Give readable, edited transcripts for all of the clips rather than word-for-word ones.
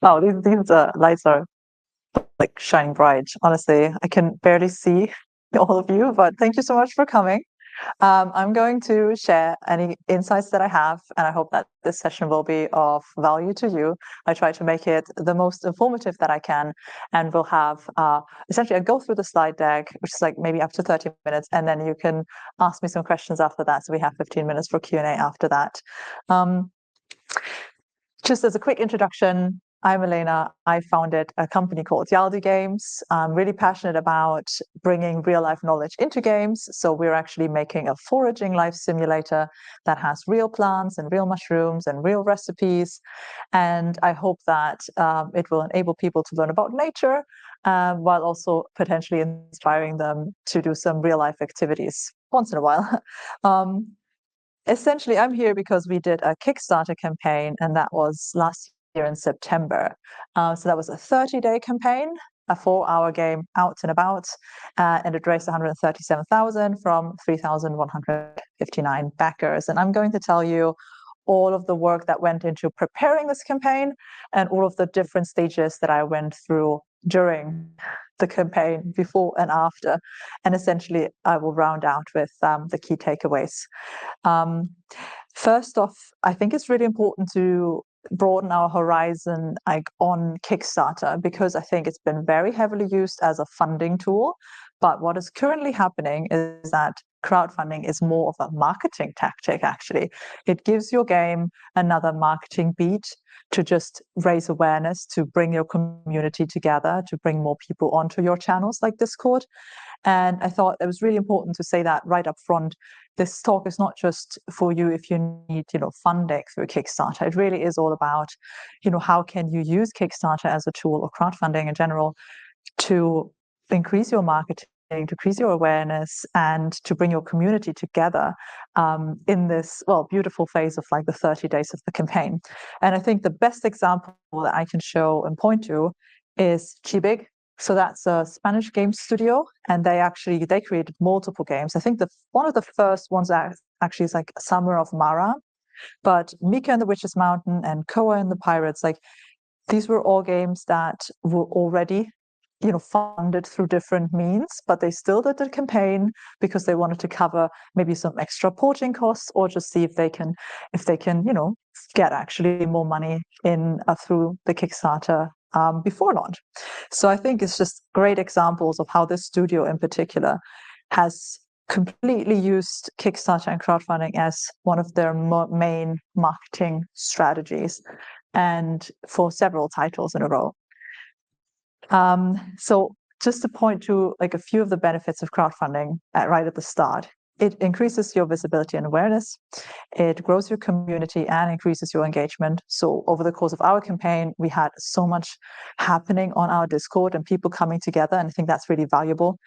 Wow, these lights are like shining bright. Honestly, I can barely see all of you, but thank you so much for coming. I'm going to share any insights that I have, and I hope that this session will be of value to you. I try to make it the most informative that I can, and we'll have essentially I go through the slide deck, which is like maybe up to 30 minutes, and then you can ask me some questions after that. So we have 15 minutes for Q&A after that. Um, just as a quick introduction, I'm Elena. I founded a company called Yaldi Games. I'm really passionate about bringing real life knowledge into games. So we're actually making a foraging life simulator that has real plants and real mushrooms and real recipes. And I hope that it will enable people to learn about nature while also potentially inspiring them to do some real life activities once in a while. Essentially, I'm here because we did a Kickstarter campaign, and that was last year in September. So that was a 30-day campaign, a 4-hour game out and about, and it raised 137,000 from 3,159 backers. And I'm going to tell you all of the work that went into preparing this campaign and all of the different stages that I went through during the campaign, before and after. And essentially, I will round out with the key takeaways. First off, I think it's really important to broaden our horizon on Kickstarter, because I think it's been very heavily used as a funding tool. But what is currently happening is that crowdfunding is more of a marketing tactic, actually. It gives your game another marketing beat to just raise awareness, to bring your community together, to bring more people onto your channels like Discord. And I thought it was really important to say that right up front. This talk is not just for you if you need, funding through Kickstarter. It really is all about, how can you use Kickstarter as a tool, or crowdfunding in general, to increase your marketing, to increase your awareness, and to bring your community together in this, beautiful phase of like the 30 days of the campaign. And I think the best example that I can show and point to is Chibig. So that's a Spanish game studio, and they created multiple games. I think one of the first ones that actually is like Summer of Mara, but Mika and the Witch's Mountain and Koa and the Pirates, like these were all games that were already funded through different means, but they still did the campaign because they wanted to cover maybe some extra porting costs, or just see if they can get actually more money in through the Kickstarter before launch. So I think it's just great examples of how this studio in particular has completely used Kickstarter and crowdfunding as one of their main marketing strategies, and for several titles in a row. So just to point to like a few of the benefits of crowdfunding right at the start. It increases your visibility and awareness. It grows your community and increases your engagement. So over the course of our campaign, we had so much happening on our Discord and people coming together, and I think that's really valuable.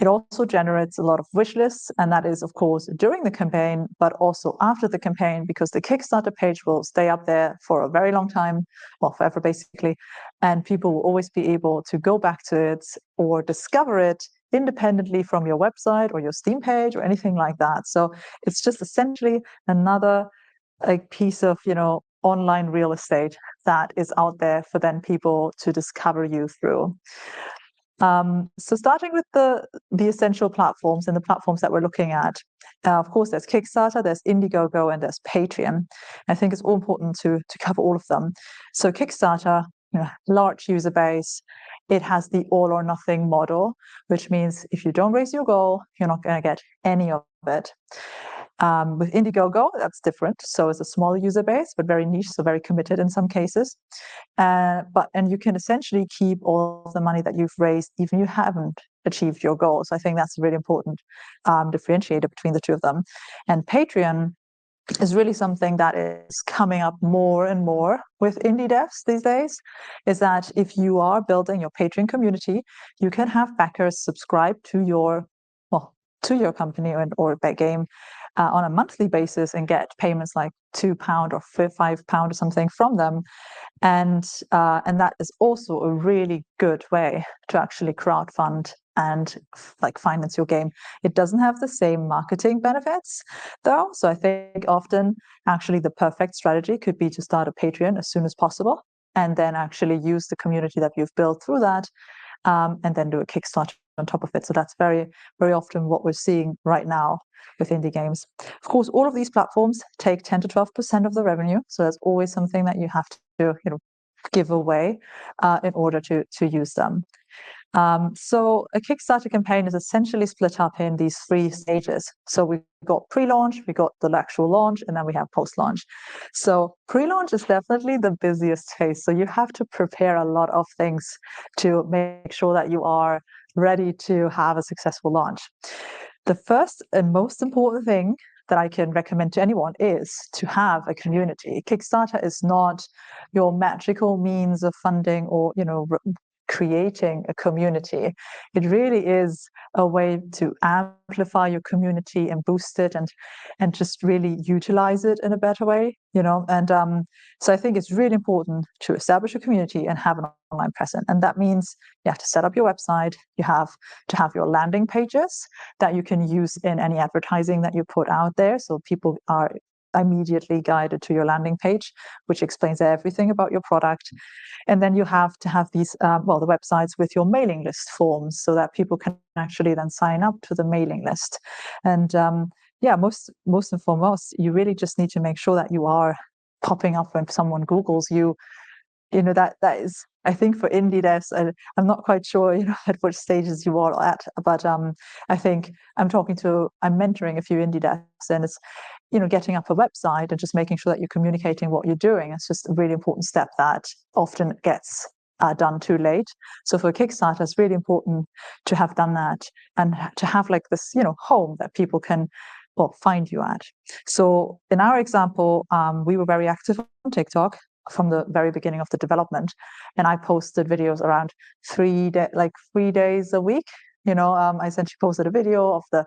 It also generates a lot of wish lists, and that is, of course, during the campaign, but also after the campaign, because the Kickstarter page will stay up there for a very long time, well, forever basically, and people will always be able to go back to it or discover it independently from your website or your Steam page or anything like that. So it's just essentially another piece of online real estate that is out there for then people to discover you through. So starting with the essential platforms and the platforms that we're looking at, of course, there's Kickstarter, there's Indiegogo, and there's Patreon. I think it's all important to cover all of them. So Kickstarter, large user base. It has the all or nothing model, which means if you don't raise your goal, you're not going to get any of it. With Indiegogo, that's different. So it's a small user base, but very niche, so very committed in some cases. And you can essentially keep all of the money that you've raised, even if you haven't achieved your goal. So I think that's a really important differentiator between the two of them. And Patreon is really something that is coming up more and more with indie devs these days, is that if you are building your Patreon community, you can have backers subscribe to your company or game on a monthly basis and get payments like £2 or £5 or something from them. And that is also a really good way to actually crowdfund and like finance your game. It doesn't have the same marketing benefits though. So I think often actually the perfect strategy could be to start a Patreon as soon as possible, and then actually use the community that you've built through that, and then do a Kickstarter on top of it. So that's very, very often what we're seeing right now with indie games. Of course, all of these platforms take 10 to 12% of the revenue. So that's always something that you have to, give away in order to use them. So a Kickstarter campaign is essentially split up in these 3 stages. So we've got pre-launch, we got the actual launch, and then we have post-launch. So pre-launch is definitely the busiest phase. So you have to prepare a lot of things to make sure that you are ready to have a successful launch. The first and most important thing that I can recommend to anyone is to have a community. Kickstarter is not your magical means of funding or, creating a community. It really is a way to amplify your community and boost it and just really utilize it in a better way, and so I think it's really important to establish a community and have an online presence. And that means you have to set up your website, you have to have your landing pages that you can use in any advertising that you put out there, so people are immediately guided to your landing page, which explains everything about your product. And then you have to have these, the websites with your mailing list forms, so that people can actually then sign up to the mailing list. And most and foremost, you really just need to make sure that you are popping up when someone Googles you. That is, I think, for indie devs, I'm not quite sure, at what stages you are at, but I think I'm mentoring a few indie devs, and it's, getting up a website and just making sure that you're communicating what you're doing. It's just a really important step that often gets done too late. So for Kickstarter, it's really important to have done that and to have like this, home that people can find you at. So in our example, we were very active on TikTok from the very beginning of the development, and I posted videos around 3 days a week. I essentially posted a video of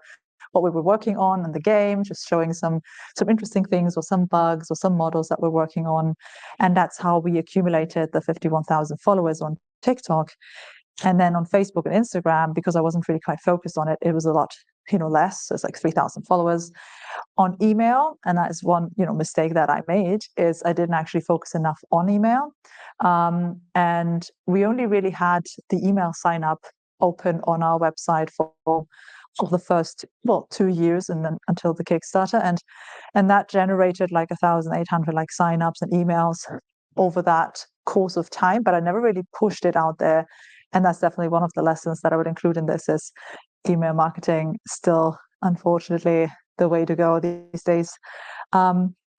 what we were working on in the game, just showing some interesting things or some bugs or some models that we're working on. And that's how we accumulated the 51,000 followers on TikTok. And then on Facebook and Instagram, because I wasn't really quite focused on it, it was a lot, less. So it's like 3,000 followers. On email, and that is one, mistake that I made, is I didn't actually focus enough on email. And we only really had the email sign up open on our website for the first 2 years, and then until the Kickstarter, and that generated like 1,800 like signups and emails over that course of time, but I never really pushed it out there. And that's definitely one of the lessons that I would include in this, is email marketing still, unfortunately, the way to go these days.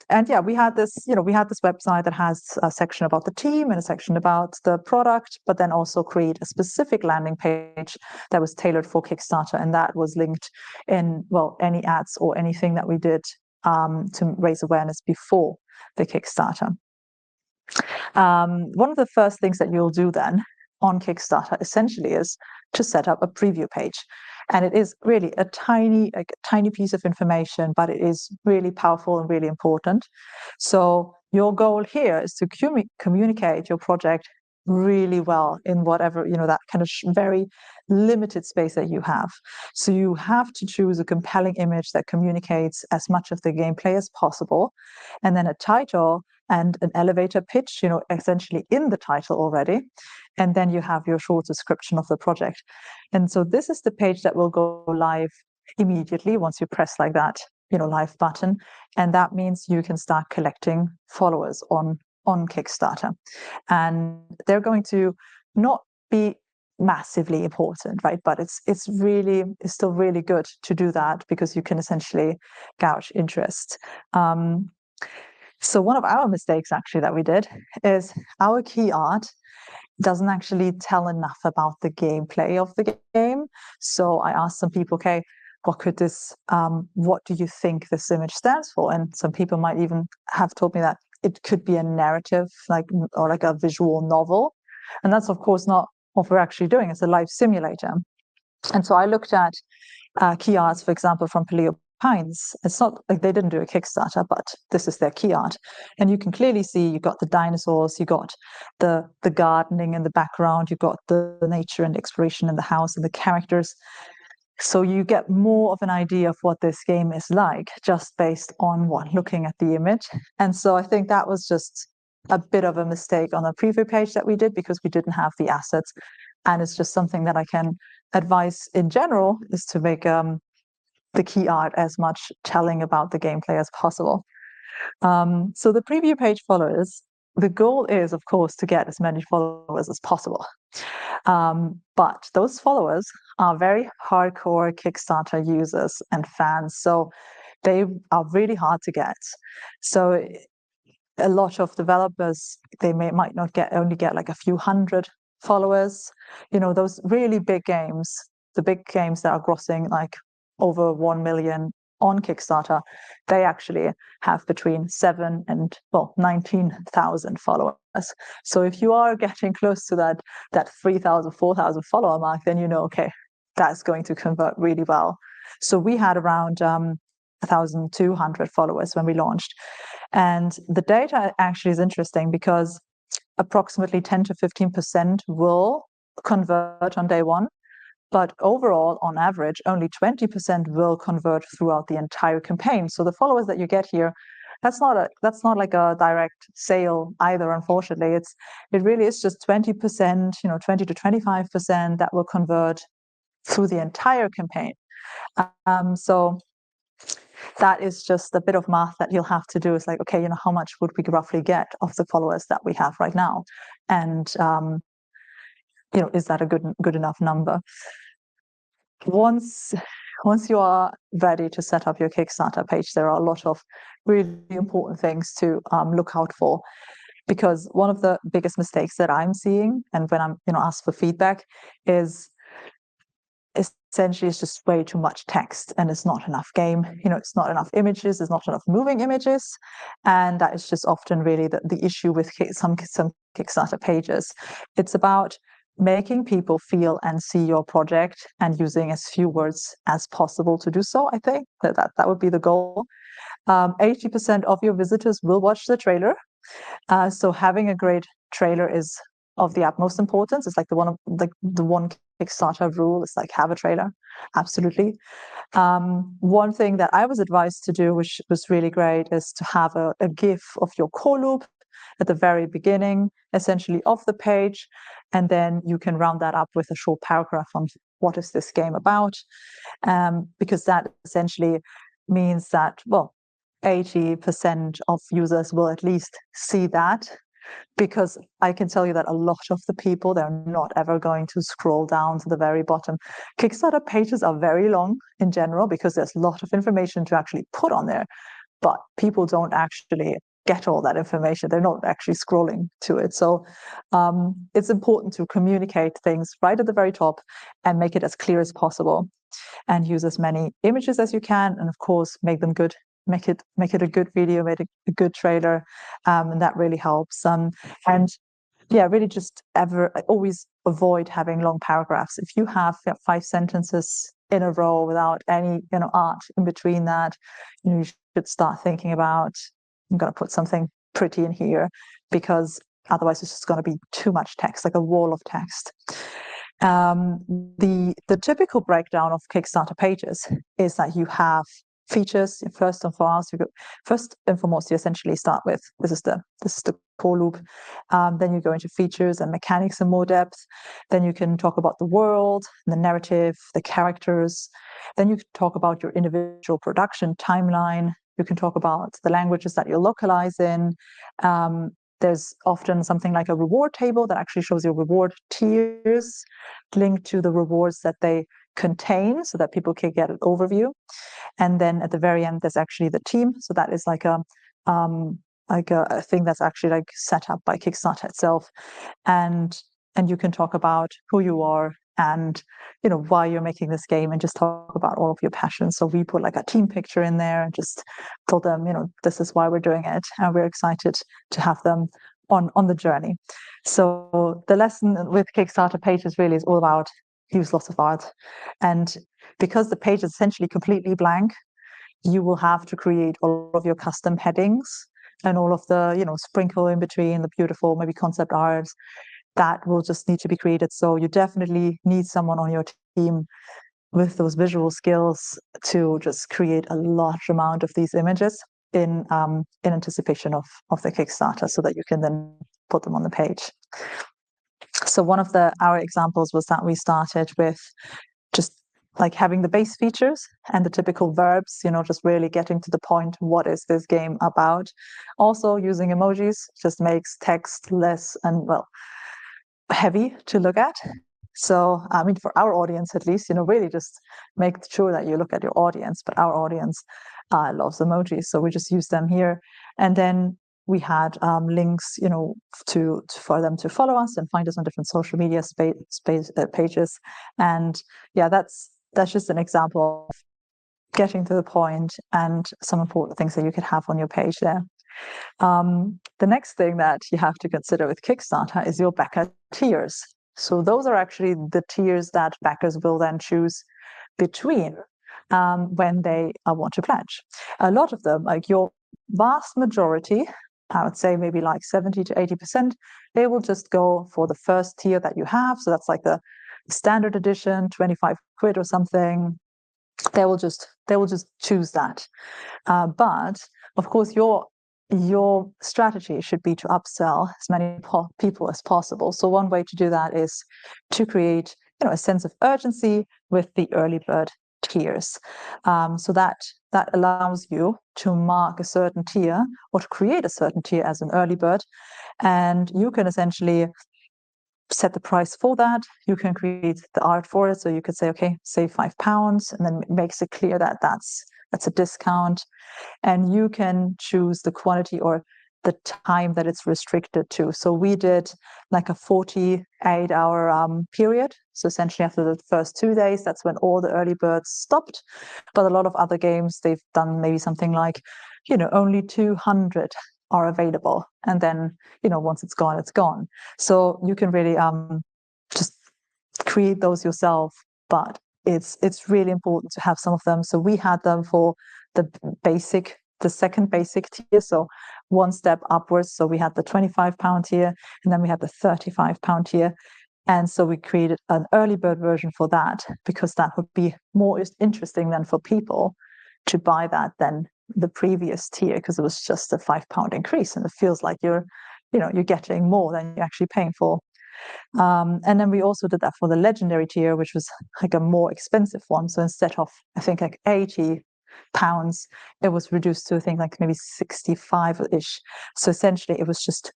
And we had this website that has a section about the team and a section about the product, but then also create a specific landing page that was tailored for Kickstarter. And that was linked in, any ads or anything that we did to raise awareness before the Kickstarter. One of the first things that you'll do then on Kickstarter essentially is to set up a preview page. And it is really a tiny piece of information, but it is really powerful and really important. So your goal here is to communicate your project really well in whatever, that kind of very limited space that you have. So you have to choose a compelling image that communicates as much of the gameplay as possible, and then a title and an elevator pitch, essentially in the title already. And then you have your short description of the project. And so this is the page that will go live immediately once you press like that, live button. And that means you can start collecting followers on Kickstarter. And they're going to not be massively important, right? But it's still really good to do that, because you can essentially gauge interest. So one of our mistakes actually that we did is our key art doesn't actually tell enough about the gameplay of the game. So I asked some people, okay, what do you think this image stands for? And some people might even have told me that it could be a narrative, or like a visual novel. And that's of course not what we're actually doing. It's a life simulator. And so I looked at key arts, for example, from Paleo kinds. It's not like they didn't do a Kickstarter, but this is their key art. And you can clearly see you've got the dinosaurs, you got the gardening in the background, you've got the nature and exploration in the house and the characters. So you get more of an idea of what this game is like just based on looking at the image. And so I think that was just a bit of a mistake on the preview page that we did because we didn't have the assets. And it's just something that I can advise in general is to make the key art as much telling about the gameplay as possible. So the preview page followers, the goal is, of course, to get as many followers as possible. But those followers are very hardcore Kickstarter users and fans, so they are really hard to get. So a lot of developers, they might not only get like a few hundred followers. You know, those really big games, the big games that are grossing like over 1 million on Kickstarter, they actually have between 7 and 19,000 followers. So if you are getting close to that 3,000, 4,000 follower mark, then you know, okay, that's going to convert really well. So we had around 1,200 followers when we launched. And the data actually is interesting because approximately 10 to 15% will convert on day one. But overall, on average, only 20% will convert throughout the entire campaign. So the followers that you get here, that's not like a direct sale either, unfortunately. It really is just 20%, 20 to 25% that will convert through the entire campaign. So that is just a bit of math that you'll have to do. It's like, okay, how much would we roughly get of the followers that we have right now? And is that a good enough number? Once you are ready to set up your Kickstarter page, there are a lot of really important things to look out for, because one of the biggest mistakes that I'm seeing, and when I'm asked for feedback, is essentially it's just way too much text and it's not enough game. It's not enough images, there's not enough moving images, and that is just often really the issue with some Kickstarter pages. It's about making people feel and see your project and using as few words as possible to do so. I think that would be the goal. 80% of your visitors will watch the trailer. So having a great trailer is of the utmost importance. It's like the one Kickstarter rule is like have a trailer. Absolutely. One thing that I was advised to do, which was really great, is to have a GIF of your core loop at the very beginning, essentially of the page, and then you can round that up with a short paragraph on what is this game about, because that essentially means that 80% of users will at least see that, because I can tell you that a lot of the people, they're not ever going to scroll down to the very bottom. Kickstarter pages are very long in general because there's a lot of information to actually put on there, but people don't actually get all that information. They're not actually scrolling to it. So it's important to communicate things right at the very top and make it as clear as possible, and use as many images as you can, and of course make them good. Make it a good video, make it a good trailer, and that really helps. And yeah, really just always avoid having long paragraphs. If you have 5 sentences in a row without any art in between that, you should start thinking about, I'm going to put something pretty in here, because otherwise it's just going to be too much text, like a wall of text. The typical breakdown of Kickstarter pages is that you have features. First and foremost, you essentially start with this is the core loop. Then you go into features and mechanics in more depth. Then you can talk about the world, the narrative, the characters. Then you can talk about your individual production timeline. You can talk about the languages that you localize in. There's often something like a reward table that actually shows your reward tiers linked to the rewards that they contain, so that people can get an overview. And then at the very end, there's actually the team. So that is like a thing that's actually like set up by Kickstarter itself. And you can talk about who you are and why you're making this game, and just talk about all of your passions. So we put like a team picture in there and just told them, this is why we're doing it, and we're excited to have them on the journey. So the lesson with Kickstarter pages really is all about use lots of art. And because the page is essentially completely blank, you will have to create all of your custom headings and all of the, sprinkle in between the beautiful, maybe concept art that will just need to be created. So you definitely need someone on your team with those visual skills to just create a large amount of these images in anticipation of the Kickstarter, so that you can then put them on the page. So one of our examples was that we started with just like having the base features and the typical verbs, just really getting to the point. What is this game about? Also using emojis just makes text less and heavy to look at. So, I mean, for our audience, at least, really just make sure that you look at your audience. But our audience loves emojis, so we just use them here. And then we had links, for them to follow us and find us on different social media pages. And yeah, that's just an example of getting to the point and some important things that you could have on your page there. The next thing that you have to consider with Kickstarter is your backer tiers. So those are actually the tiers that backers will then choose between when they want to pledge. A lot of them, like your vast majority, I would say maybe like 70 to 80%, they will just go for the first tier that you have. So that's like the standard edition, 25 quid or something. They will just choose that. But of course, your strategy should be to upsell as many people as possible. So one way to do that is to create, a sense of urgency with the early bird tiers. So that allows you to mark a certain tier or to create a certain tier as an early bird, and you can essentially set the price for that. You can create the art for it. So you could say, okay, save £5, and then it makes it clear that that's a discount. And you can choose the quantity or the time that it's restricted to. So we did like a 48-hour period. So essentially after the first 2 days, that's when all the early birds stopped. But a lot of other games, they've done maybe something like, only 200 are available. And then, once it's gone, it's gone. So you can really just create those yourself. But it's really important to have some of them. So we had them for the second basic tier, so one step upwards. So we had the £25 tier, and then we had the £35 tier. And so we created an early bird version for that, because that would be more interesting than for people to buy that than the previous tier, because it was just a £5 increase, and it feels like you're getting more than you're actually paying for. And then we also did that for the legendary tier, which was like a more expensive one. So instead of, I think, like £80, it was reduced to, I think, like maybe 65-ish. So essentially it was just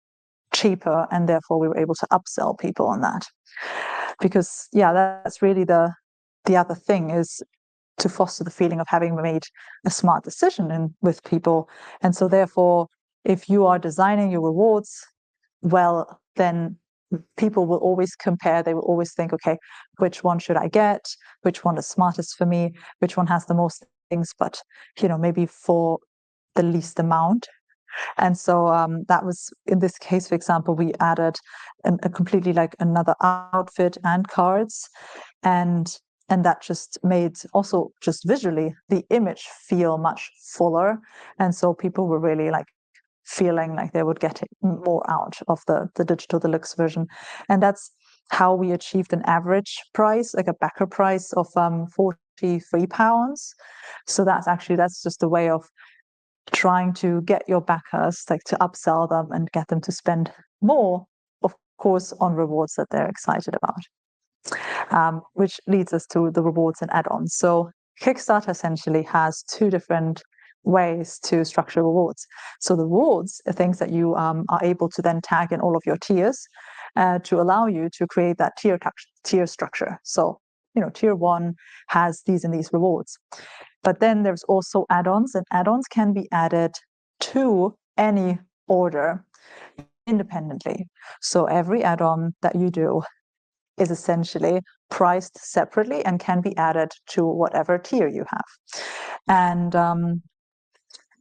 cheaper, and therefore we were able to upsell people on that. Because that's really the other thing, is to foster the feeling of having made a smart decision with people. And so therefore, if you are designing your rewards well, then people will always compare. They will always think, okay, which one should I get? Which one is smartest for me? Which one has the most things, but maybe for the least amount. And so that was, in this case, for example, we added a completely like another outfit and cards, and that just made also just visually the image feel much fuller. And so people were really like feeling like they would get more out of the digital deluxe version. And that's how we achieved an average price, like a backer price of £43. So that's just a way of trying to get your backers, like to upsell them and get them to spend more, of course, on rewards that they're excited about. Which leads us to the rewards and add-ons. So Kickstarter essentially has two different ways to structure rewards. So the rewards are things that you are able to then tag in all of your tiers to allow you to create that tier structure. So, tier 1 has these and these rewards. But then there's also add-ons, and add-ons can be added to any order independently. So every add-on that you do is essentially priced separately and can be added to whatever tier you have. And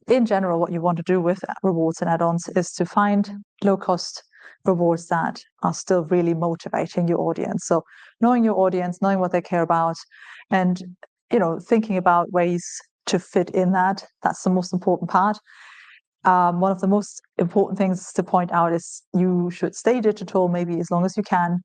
in general, what you want to do with rewards and add-ons is to find low-cost rewards that are still really motivating your audience. So knowing your audience, knowing what they care about, and thinking about ways to fit in that. That's the most important part. One of the most important things to point out is you should stay digital maybe as long as you can,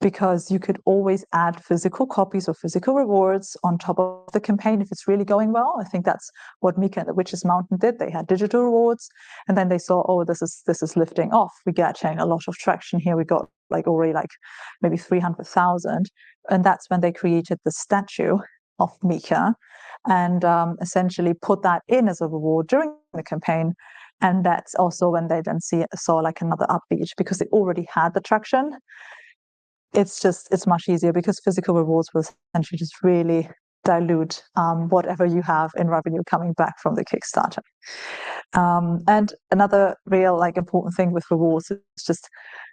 because you could always add physical copies or physical rewards on top of the campaign if it's really going well. I think that's what Mika and the Witch's Mountain did. They had digital rewards, and then they saw, oh, this is lifting off. We're getting a lot of traction here. We got already maybe 300,000, and that's when they created the statue of Mika and essentially put that in as a reward during the campaign. And that's also when they then saw another upbeat, because they already had the traction. It's much easier because physical rewards will essentially just really dilute whatever you have in revenue coming back from the Kickstarter. And another real important thing with rewards is just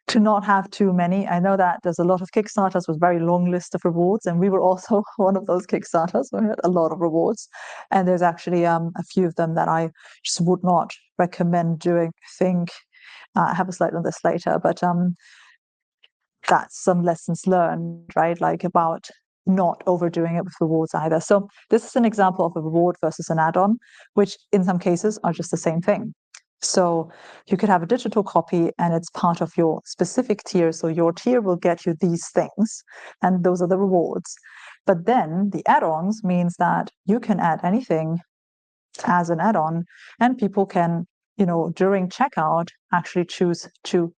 to not have too many. I know that there's a lot of Kickstarters with very long list of rewards, and we were also one of those Kickstarters. We had a lot of rewards, and there's actually a few of them that I just would not recommend doing. I think I have a slide on this later, but that's some lessons learned, right? About not overdoing it with rewards either. So this is an example of a reward versus an add-on, which in some cases are just the same thing. So you could have a digital copy and it's part of your specific tier. So your tier will get you these things, and those are the rewards. But then the add-ons means that you can add anything as an add-on, and people can, during checkout, actually choose to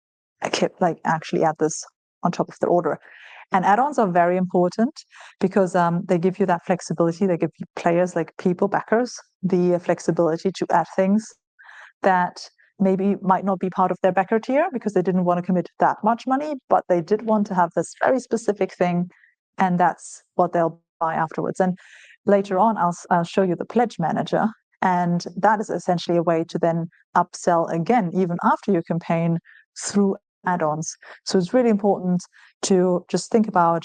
actually add this on top of their order. And add-ons are very important because they give you that flexibility. They give you players, people, backers, the flexibility to add things that maybe might not be part of their backer tier because they didn't want to commit that much money, but they did want to have this very specific thing, and that's what they'll buy afterwards. And later on, I'll show you the pledge manager, and that is essentially a way to then upsell again, even after your campaign, through add-ons. So it's really important to just think about,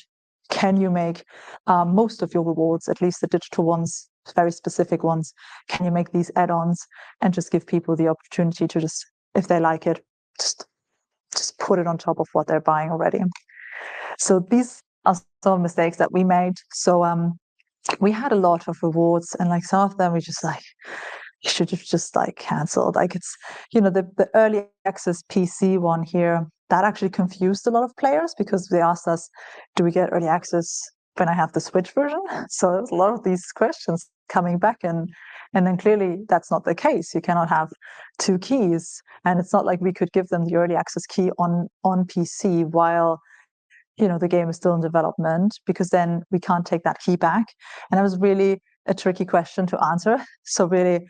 can you make most of your rewards, at least the digital ones, very specific ones, can you make these add-ons and just give people the opportunity to just, if they like it, just put it on top of what they're buying already. So these are some mistakes that we made. So we had a lot of rewards, and some of them we just you should have just cancelled. It's, the early access PC one here, that actually confused a lot of players because they asked us, do we get early access when I have the Switch version? So there's a lot of these questions coming back, and then clearly that's not the case. You cannot have two keys, and it's not like we could give them the early access key on PC while the game is still in development, because then we can't take that key back. And that was really a tricky question to answer. So really,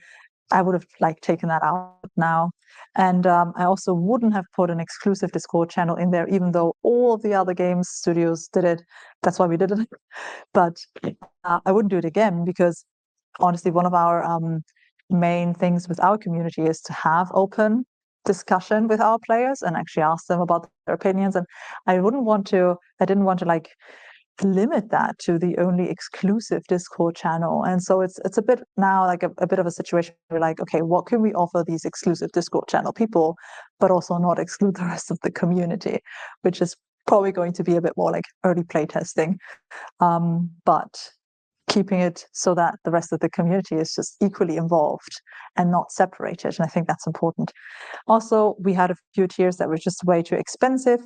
I would have taken that out now. And I also wouldn't have put an exclusive Discord channel in there, even though all of the other games studios did it. That's why we did it. But I wouldn't do it again, because honestly, one of our main things with our community is to have open discussion with our players and actually ask them about their opinions. And I didn't want to limit that to the only exclusive Discord channel. And so it's a bit now a bit of a situation where we're okay, what can we offer these exclusive Discord channel people, but also not exclude the rest of the community, which is probably going to be a bit more early play testing, but keeping it so that the rest of the community is just equally involved and not separated. And I think that's important. Also, we had a few tiers that were just way too expensive.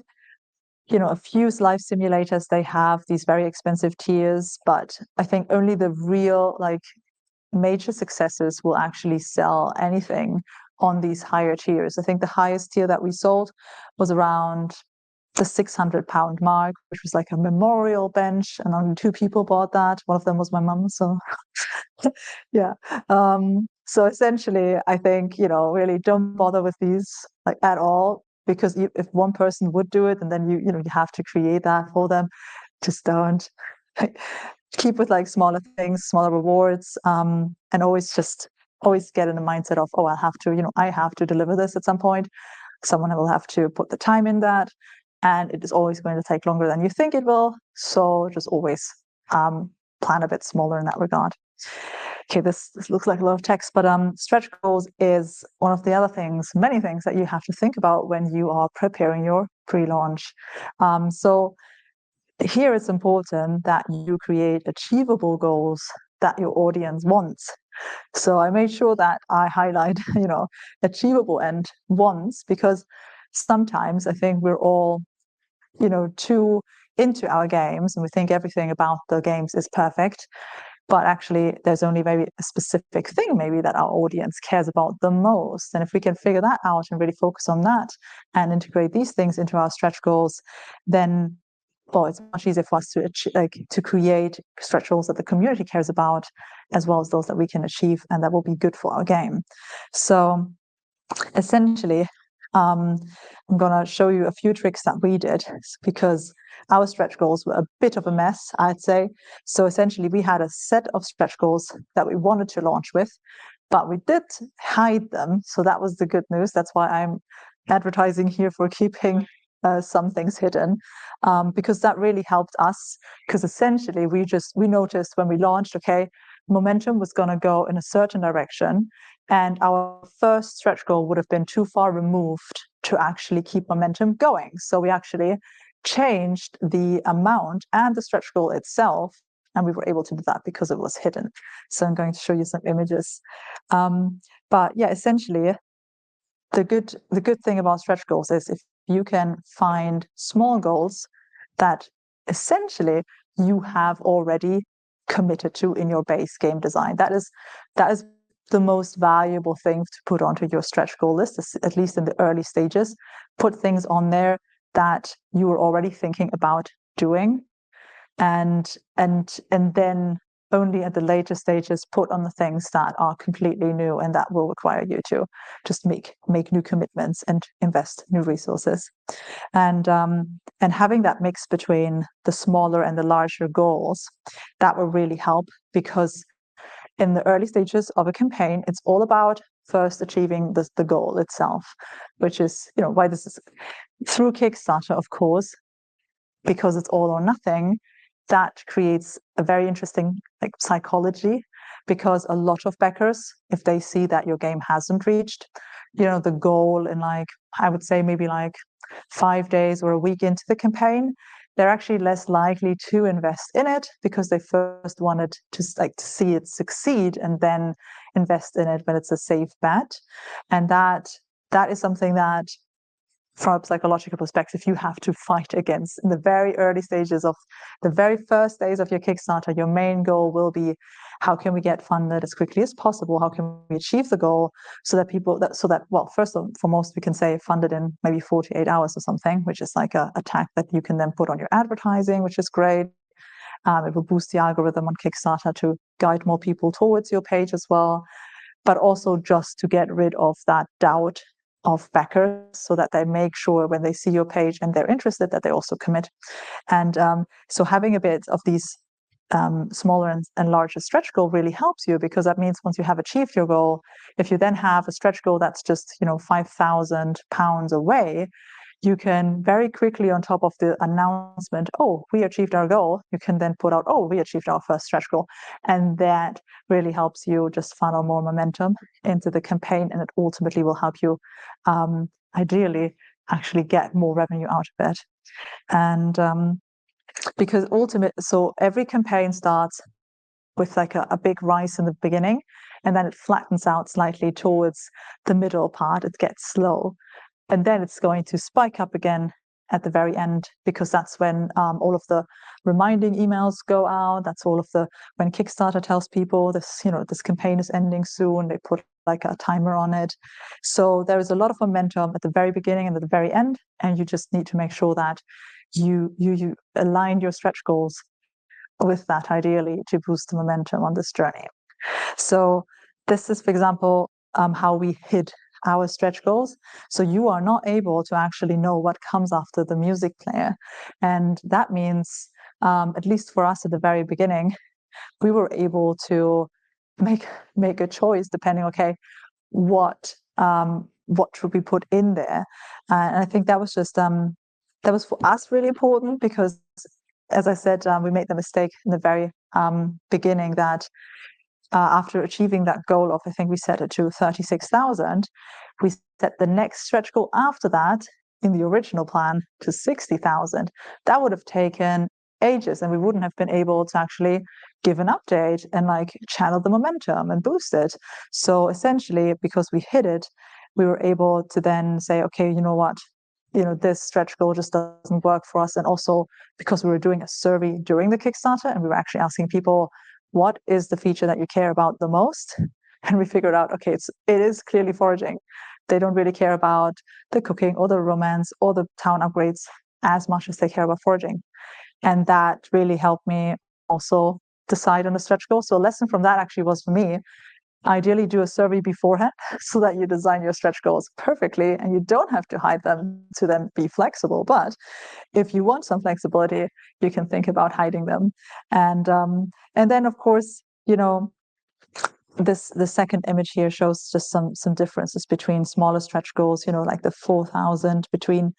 A few life simulators, they have these very expensive tiers, but I think only the real major successes will actually sell anything on these higher tiers. I think the highest tier that we sold was around the £600 mark, which was a memorial bench, and only 2 people bought that. One of them was my mum. So yeah. So essentially, I think, really don't bother with these at all, because if one person would do it, and then you have to create that for them, just don't. Keep with smaller things, smaller rewards, and always get in the mindset of, oh, I have to deliver this at some point. Someone will have to put the time in that, and it is always going to take longer than you think it will. So just always plan a bit smaller in that regard. Okay, this looks like a lot of text, but stretch goals is one of the other things, many things that you have to think about when you are preparing your pre-launch. So here it's important that you create achievable goals that your audience wants. So I made sure that I highlight, achievable end once, because sometimes I think we're all, too into our games and we think everything about the games is perfect. But actually, there's only maybe a specific thing maybe that our audience cares about the most. And if we can figure that out and really focus on that and integrate these things into our stretch goals, then, well, it's much easier for us to create stretch goals that the community cares about, as well as those that we can achieve and that will be good for our game. So essentially, I'm going to show you a few tricks that we did, because our stretch goals were a bit of a mess, I'd say. So essentially, we had a set of stretch goals that we wanted to launch with, but we did hide them. So that was the good news. That's why I'm advertising here for keeping some things hidden, because that really helped us. Because essentially, we noticed when we launched, okay, momentum was going to go in a certain direction, and our first stretch goal would have been too far removed to actually keep momentum going. So we actually changed the amount and the stretch goal itself, and we were able to do that because it was hidden. So I'm going to show you some images. But yeah, essentially, the good thing about stretch goals is if you can find small goals that essentially you have already committed to in your base game design. That is the most valuable thing to put onto your stretch goal list, at least in the early stages. Put things on there that you were already thinking about doing, and then only at the later stages put on the things that are completely new and that will require you to just make new commitments and invest new resources. And having that mix between the smaller and the larger goals, that will really help, because in the early stages of a campaign, it's all about first achieving the goal itself, which is, why this is through Kickstarter, of course, because it's all or nothing. That creates a very interesting psychology, because a lot of backers, if they see that your game hasn't reached, the goal in I would say maybe 5 days or a week into the campaign, they're actually less likely to invest in it, because they first wanted to see it succeed and then invest in it when it's a safe bet. And that is something that, from a psychological perspective, you have to fight against. In the very early stages of the very first days of your Kickstarter, your main goal will be, how can we get funded as quickly as possible? How can we achieve the goal so that well, first and foremost, we can say funded in maybe 48 hours or something, which is like a tag that you can then put on your advertising, which is great. It will boost the algorithm on Kickstarter to guide more people towards your page as well, but also just to get rid of that doubt of backers, so that they make sure when they see your page and they're interested that they also commit. And so having a bit of these smaller and larger stretch goal really helps you, because that means once you have achieved your goal, if you then have a stretch goal that's just £5,000 away, you can very quickly, on top of the announcement, oh, we achieved our goal, you can then put out, oh, we achieved our first stretch goal. And that really helps you just funnel more momentum into the campaign, and it ultimately will help you ideally actually get more revenue out of it. And because so every campaign starts with a big rise in the beginning, and then it flattens out slightly towards the middle part. It gets slow, and then it's going to spike up again at the very end, because that's when all of the reminding emails go out. That's when Kickstarter tells people this campaign is ending soon. They put a timer on it. So there is a lot of momentum at the very beginning and at the very end, and you just need to make sure that you align your stretch goals with that, ideally, to boost the momentum on this journey. So this is, for example, how we hid our stretch goals. So you are not able to actually know what comes after the music player. And that means, at least for us at the very beginning, we were able to make a choice depending, okay, what should we put in there? And I think that was just, that was for us really important, because, as I said, we made the mistake in the very beginning that after achieving that goal of, I think we set it to 36,000, we set the next stretch goal after that in the original plan to 60,000. That would have taken ages, and we wouldn't have been able to actually give an update and like channel the momentum and boost it. So essentially, because we hit it, we were able to then say, okay, you know what, this stretch goal just doesn't work for us. And also because we were doing a survey during the Kickstarter and we were actually asking people, what is the feature that you care about the most? And we figured out, okay, it is clearly foraging. They don't really care about the cooking or the romance or the town upgrades as much as they care about foraging. And that really helped me also decide on a stretch goal. So a lesson from that actually was, for me, ideally do a survey beforehand so that you design your stretch goals perfectly and you don't have to hide them to then be flexible. But if you want some flexibility, you can think about hiding them. And then, of course, the second image here shows just some differences between smaller stretch goals, like the 4,000 between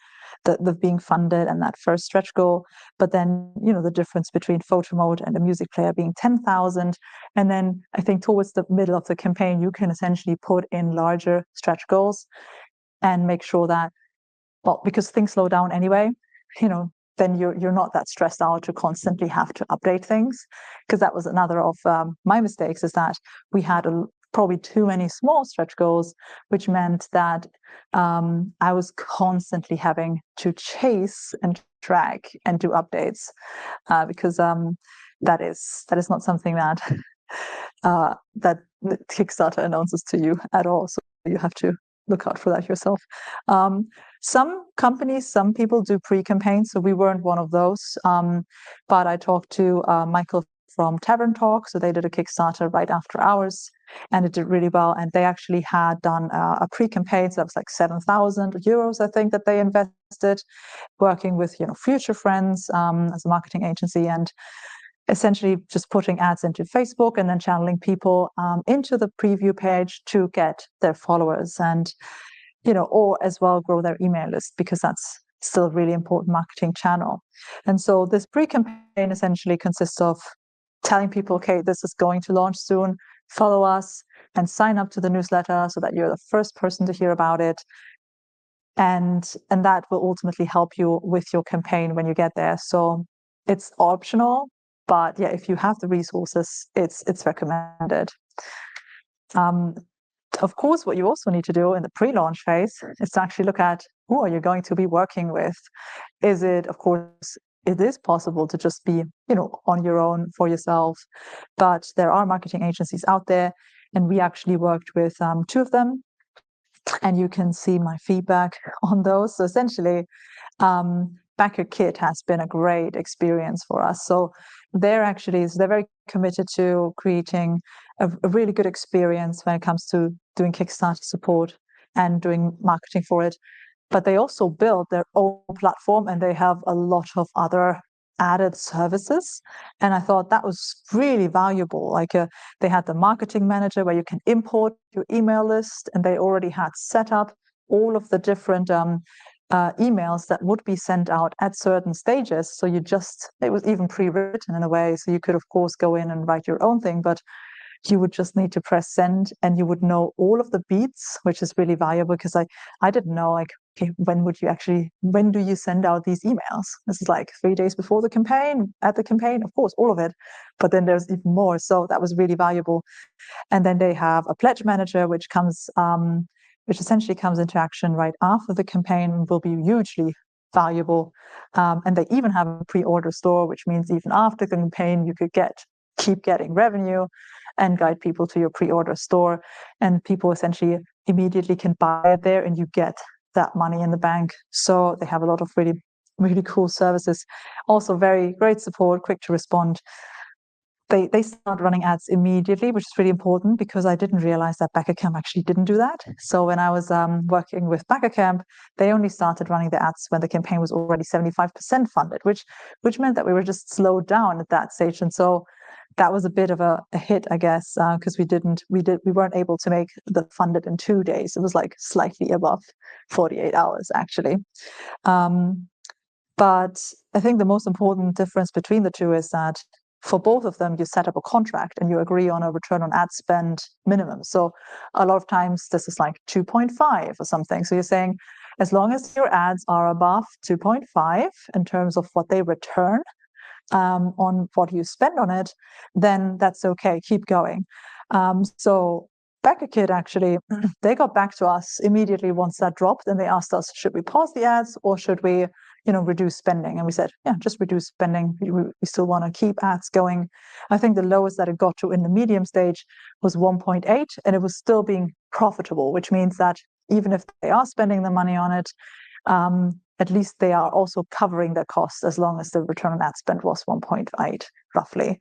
the being funded and that first stretch goal. But then, the difference between photo mode and a music player being 10,000. And then I think towards the middle of the campaign, you can essentially put in larger stretch goals and make sure that, well, because things slow down anyway, then you're not that stressed out to constantly have to update things. Because that was another of my mistakes, is that we had probably too many small stretch goals, which meant that I was constantly having to chase and track and do updates, because that is not something that that Kickstarter announces to you at all. So you have to look out for that yourself. Some companies, some people do pre-campaigns, so we weren't one of those. But I talked to Michael from Tavern Talk, so they did a Kickstarter right after ours, and it did really well. And they actually had done a pre-campaign, so that was like 7,000 euros, I think, that they invested, working with Future Friends as a marketing agency, and essentially just putting ads into Facebook and then channeling people into the preview page to get their followers, and or as well grow their email list, because that's still a really important marketing channel. And so this pre-campaign essentially consists of telling people, okay, this is going to launch soon, follow us and sign up to the newsletter so that you're the first person to hear about it. And that will ultimately help you with your campaign when you get there. So it's optional, but yeah, if you have the resources, it's recommended. Of course, what you also need to do in the pre-launch phase is to actually look at who are you going to be working with. Is it, of course, it is possible to just be, on your own for yourself, but there are marketing agencies out there, and we actually worked with 2 of them, and you can see my feedback on those. So essentially, BackerKit has been a great experience for us. So they're very committed to creating a really good experience when it comes to doing Kickstarter support and doing marketing for it. But they also build their own platform, and they have a lot of other added services. And I thought that was really valuable. Like they had the marketing manager where you can import your email list, and they already had set up all of the different emails that would be sent out at certain stages. So it was even pre-written in a way. So you could, of course, go in and write your own thing, but you would just need to press send, and you would know all of the beats, which is really valuable, because I didn't know, like, okay, when do you send out these emails? This is like 3 days before the campaign, at the campaign, of course, all of it. But then there's even more. So that was really valuable. And then they have a pledge manager, which essentially comes into action right after the campaign, and will be hugely valuable. And they even have a pre-order store, which means even after the campaign, you could keep getting revenue and guide people to your pre-order store, and people essentially immediately can buy it there, and you get that money in the bank. So they have a lot of really, really cool services. Also very great support, quick to respond. They start running ads immediately, which is really important, because I didn't realize that BackerCamp actually didn't do that. So when I was working with BackerCamp, they only started running the ads when the campaign was already 75% funded, which meant that we were just slowed down at that stage. And so that was a bit of a hit, I guess, because we weren't able to make the funded in 2 days. It was like slightly above 48 hours, actually. But I think the most important difference between the two is that for both of them, you set up a contract and you agree on a return on ad spend minimum. So a lot of times this is like 2.5 or something. So you're saying, as long as your ads are above 2.5 in terms of what they return, on what you spend on it, then that's okay, keep going. So BackerKit actually, they got back to us immediately once that dropped, and they asked us, should we pause the ads or should we, reduce spending? And we said, yeah, just reduce spending. We still want to keep ads going. I think the lowest that it got to in the medium stage was 1.8, and it was still being profitable, which means that even if they are spending the money on it, at least they are also covering their costs as long as the return on ad spend was 1.8 roughly.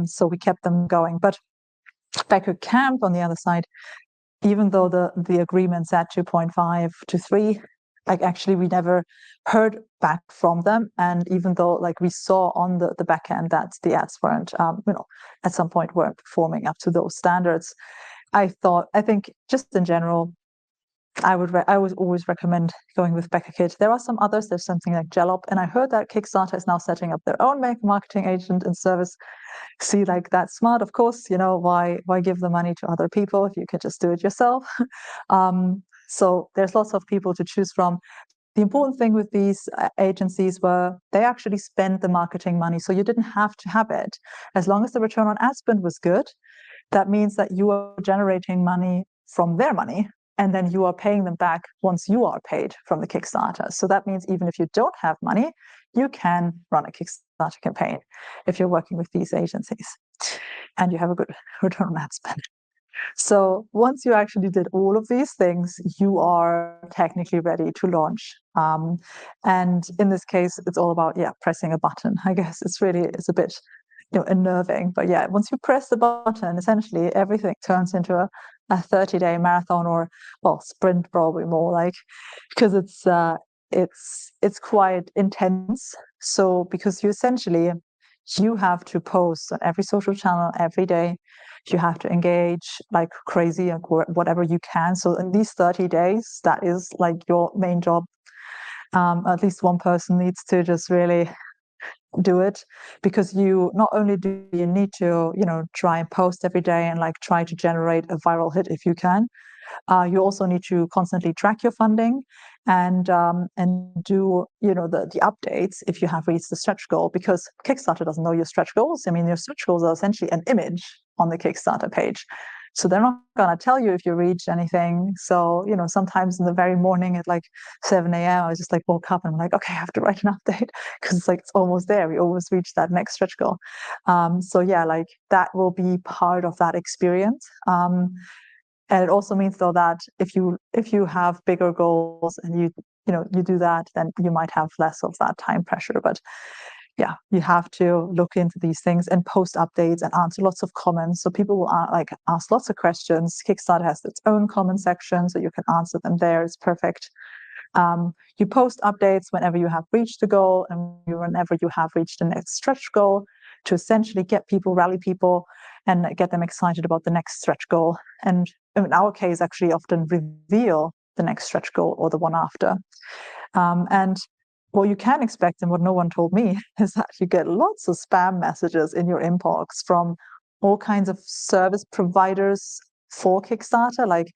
So we kept them going. But BackerKit Camp on the other side, even though the agreement said 2.5 to 3, like actually we never heard back from them. And even though like we saw on the back end that the ads weren't, at some point weren't performing up to those standards, I think just in general, I would always recommend going with BackerKit. There are some others. There's something like Jalop, and I heard that Kickstarter is now setting up their own marketing agent and service. See, like that's smart, of course. Why give the money to other people if you could just do it yourself? So there's lots of people to choose from. The important thing with these agencies were they actually spent the marketing money, so you didn't have to have it. As long as the return on ad spend was good, that means that you are generating money from their money, and then you are paying them back once you are paid from the Kickstarter. So that means even if you don't have money, you can run a Kickstarter campaign if you're working with these agencies and you have a good return on ad spend. So once you actually did all of these things, you are technically ready to launch. And in this case, it's all about, pressing a button. I guess it's a bit unnerving. But yeah, once you press the button, essentially everything turns into a 30-day marathon, or sprint, probably more like, because it's quite intense. So because you have to post on every social channel every day, you have to engage like crazy and whatever you can. So in these 30 days, that is like your main job. At least one person needs to just really do it, because you not only do you need to try and post every day and like try to generate a viral hit if you can, you also need to constantly track your funding and do the updates if you have reached the stretch goal, because Kickstarter doesn't know your stretch goals. I mean, your stretch goals are essentially an image on the Kickstarter page. So they're not going to tell you if you reach anything. So, sometimes in the very morning at like 7 a.m., I was just like woke up and I'm like, okay, I have to write an update, because it's like, it's almost there. We almost reached that next stretch goal. So yeah, like that will be part of that experience. And it also means though that if you have bigger goals and you do that, then you might have less of that time pressure. But yeah, you have to look into these things and post updates and answer lots of comments. So people will ask lots of questions. Kickstarter has its own comment section, so you can answer them there. It's perfect. You post updates whenever you have reached the goal and whenever you have reached the next stretch goal, to essentially rally people and get them excited about the next stretch goal. And in our case, actually often reveal the next stretch goal or the one after. And what you can expect, and what no one told me, is that you get lots of spam messages in your inbox from all kinds of service providers for Kickstarter. Like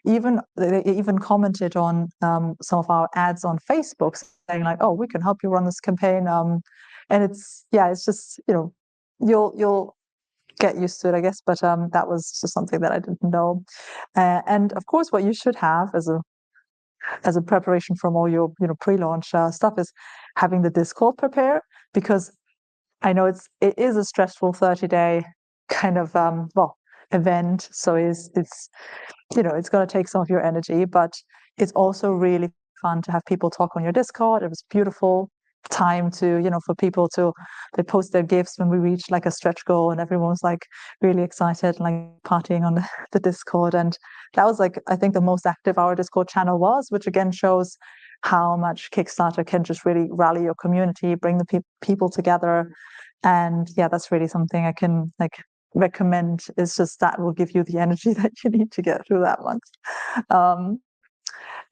they even commented on some of our ads on Facebook, saying like, "Oh, we can help you run this campaign." And it's just you'll get used to it, I guess. But that was just something that I didn't know. And of course, what you should have as a preparation from all your pre-launch stuff is having the Discord prepare, because I know it is a stressful 30-day kind of event. So it's it's going to take some of your energy, but it's also really fun to have people talk on your Discord. It was beautiful time to for people they post their gifts when we reached like a stretch goal, and everyone was like really excited and like partying on the Discord. And that was like, I think, the most active our Discord channel was, which again shows how much Kickstarter can just really rally your community, bring the people together. And yeah, that's really something I can like recommend. Is just that will give you the energy that you need to get through that month.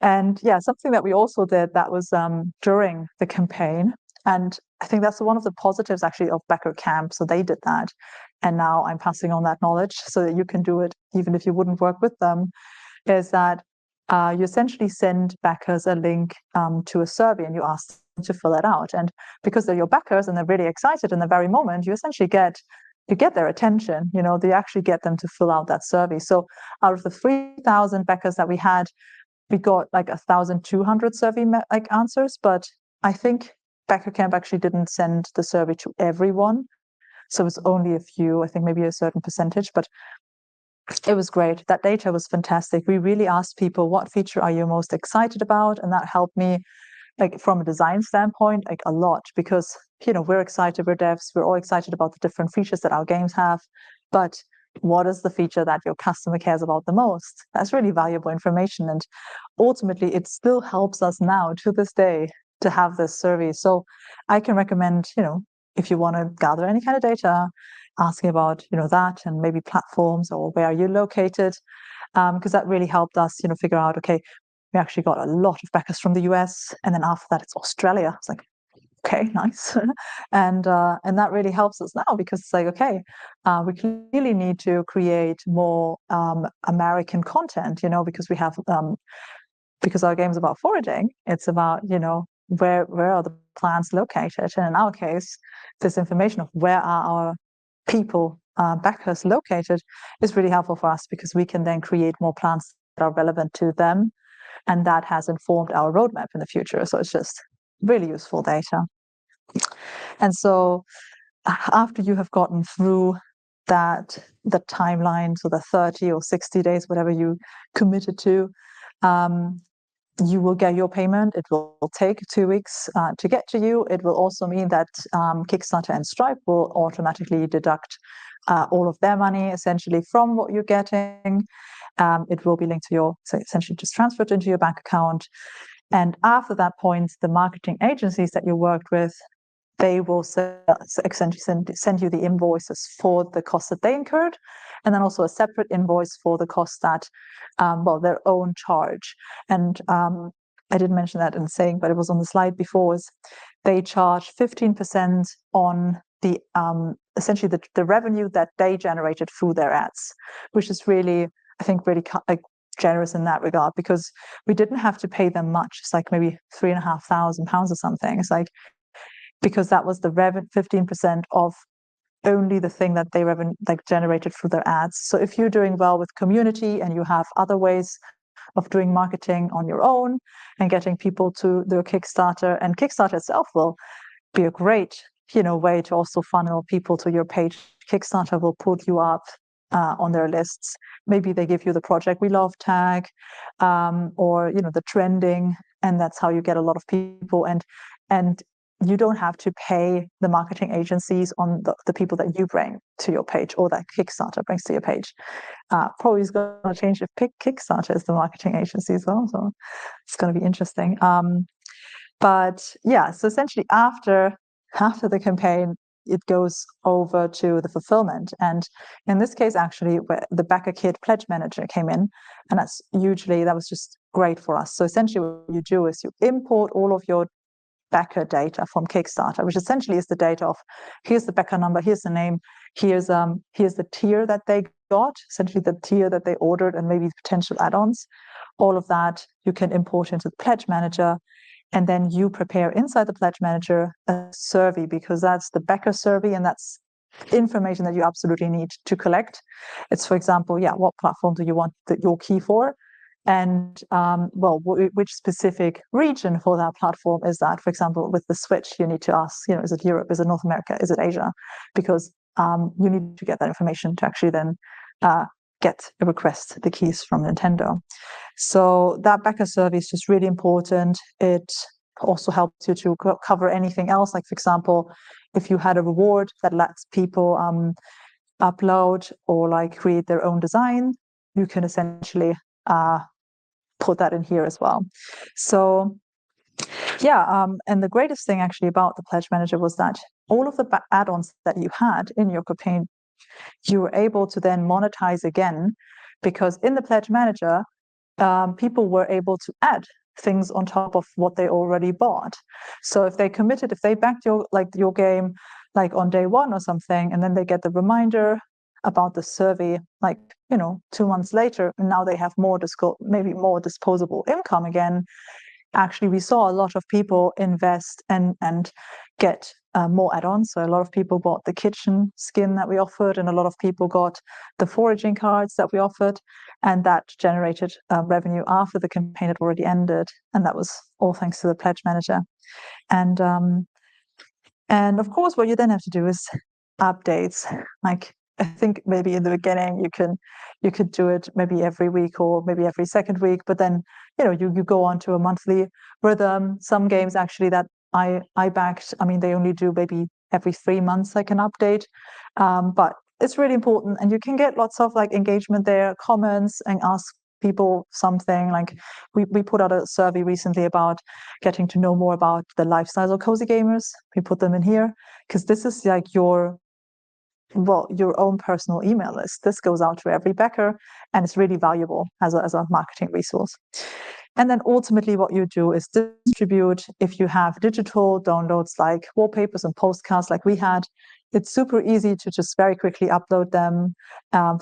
And yeah, something that we also did that was during the campaign, and I think that's one of the positives actually of BackerKit Camp. So they did that, and now I'm passing on that knowledge so that you can do it even if you wouldn't work with them. Is that you essentially send backers a link to a survey, and you ask to fill it out. And because they're your backers and they're really excited in the very moment, you essentially get their attention. You actually get them to fill out that survey. So out of the 3,000 backers that we had, we got like 1,200 survey answers, but I think Backer Camp actually didn't send the survey to everyone. So it was only a few, I think maybe a certain percentage, but it was great. That data was fantastic. We really asked people, what feature are you most excited about? And that helped me, like from a design standpoint, like a lot, because, we're excited, we're devs, we're all excited about the different features that our games have, but what is the feature that your customer cares about the most? That's really valuable information. And ultimately, it still helps us now to this day to have this survey. So I can recommend, if you want to gather any kind of data, asking about, that and maybe platforms or where are you located, because that really helped us, figure out, okay, we actually got a lot of backers from the US, and then after that it's Australia. It's like, okay, nice. and that really helps us now, because it's like, okay, we clearly need to create more American content, because we have because our game's about foraging. It's about, where are the plants located, and in our case, this information of where are our people, backers located, is really helpful for us, because we can then create more plants that are relevant to them, and that has informed our roadmap in the future. So it's just really useful data. And so after you have gotten through the timeline, so the 30 or 60 days, whatever you committed to, you will get your payment. It will take 2 weeks to get to you. It will also mean that Kickstarter and Stripe will automatically deduct all of their money essentially from what you're getting. It will be linked to so essentially just transferred into your bank account. And after that point, the marketing agencies that you worked with, they will essentially send you the invoices for the costs that they incurred, and then also a separate invoice for the costs that, their own charge. And I didn't mention that in saying, but it was on the slide before, is they charge 15% on the essentially the revenue that they generated through their ads, which is really, I think, really generous in that regard, because we didn't have to pay them much. It's like maybe £3,500 or something. It's like, because that was the 15% of only the thing that they generated through their ads. So if you're doing well with community and you have other ways of doing marketing on your own and getting people to the Kickstarter, and Kickstarter itself will be a great, way to also funnel people to your page. Kickstarter will put you up on their lists. Maybe they give you the Project We Love tag, or the trending, and that's how you get a lot of people. And you don't have to pay the marketing agencies on the people that you bring to your page, or that Kickstarter brings to your page. Probably is going to change if Kickstarter is the marketing agency as well. So it's going to be interesting. But yeah, so essentially after the campaign, it goes over to the fulfillment. And in this case, actually, where the Backer Kit Pledge Manager came in, and that was just great for us. So essentially what you do is you import all of your backer data from Kickstarter, which essentially is the data of, here's the backer number, here's the name, here's the tier that they got, essentially the tier that they ordered, and maybe potential add-ons. All of that you can import into the Pledge Manager, and then you prepare inside the Pledge Manager a survey, because that's the backer survey, and that's information that you absolutely need to collect. It's, for example, what platform do you want your key for? And which specific region for that platform is that? For example, with the Switch, you need to ask, is it Europe, is it North America, is it Asia? Because you need to get that information to actually then request the keys from Nintendo. So that backer survey is just really important. It also helps you to cover anything else. Like, for example, if you had a reward that lets people upload or create their own design, you can essentially put that in here as well. So and the greatest thing actually about the Pledge Manager was that all of the add-ons that you had in your campaign, you were able to then monetize again, because in the Pledge Manager, people were able to add things on top of what they already bought. So if they backed your game on day one or something, and then they get the reminder about the survey 2 months later, and now they have maybe more disposable income again, actually we saw a lot of people invest and get more add-ons. So a lot of people bought the kitchen skin that we offered, and a lot of people got the foraging cards that we offered, and that generated revenue after the campaign had already ended, and that was all thanks to the pledge manager. And of course, what you then have to do is updates. Like, I think maybe in the beginning you could do it maybe every week or maybe every second week, but then you go on to a monthly rhythm. Some games actually that I backed, I mean, they only do maybe every 3 months like an update, but it's really important, and you can get lots of like engagement there, comments, and ask people something. Like we put out a survey recently about getting to know more about the lifestyles of cozy gamers. We put them in here because this is like your own personal email list. This goes out to every backer, and it's really valuable as a marketing resource. And then ultimately what you do is distribute. If you have digital downloads like wallpapers and postcards like we had, it's super easy to just very quickly upload them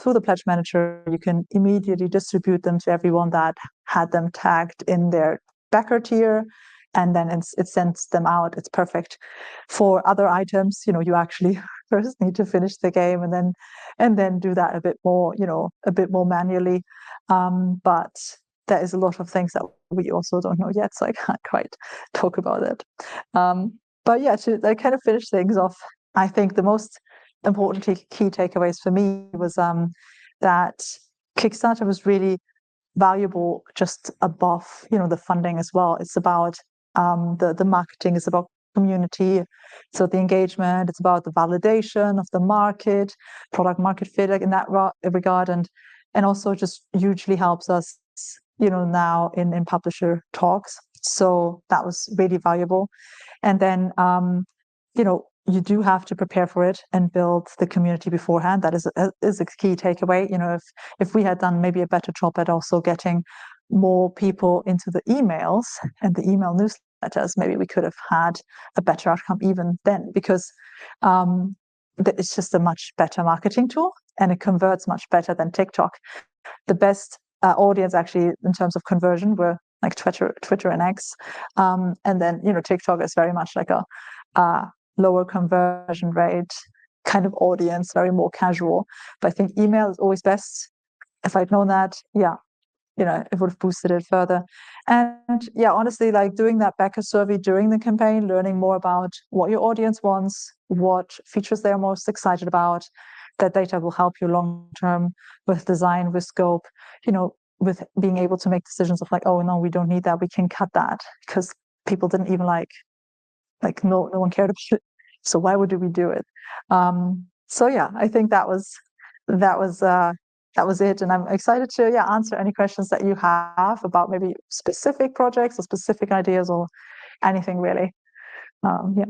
through the pledge manager. You can immediately distribute them to everyone that had them tagged in their backer tier, and then it sends them out. It's perfect. For other items, you actually first need to finish the game and then do that a bit more manually. But there is a lot of things that we also don't know yet, so I can't quite talk about it. But yeah, to kind of finish things off, I think the most important key takeaways for me was that Kickstarter was really valuable just above the funding as well. It's about the marketing, is about community, so the engagement, it's about the validation of the market, product market fit, like in that regard, and also just hugely helps us now in publisher talks. So that was really valuable. And then you do have to prepare for it and build the community beforehand. That is a key takeaway. If we had done maybe a better job at also getting more people into the emails and the email newsletters, maybe we could have had a better outcome even then, because it's just a much better marketing tool, and it converts much better than TikTok. The best audience actually in terms of conversion were like Twitter and X, and then TikTok is very much like a lower conversion rate kind of audience, very more casual. But I think email is always best. If I'd known that, it would have boosted it further. And yeah, honestly, like doing that backer survey during the campaign, learning more about what your audience wants, what features they're most excited about, that data will help you long term with design, with scope, with being able to make decisions of like, oh no, we don't need that, we can cut that, because people didn't even like no one cared about it, so why would we do it? So yeah, I think that was it, and I'm excited to answer any questions that you have about maybe specific projects or specific ideas or anything really. Yeah.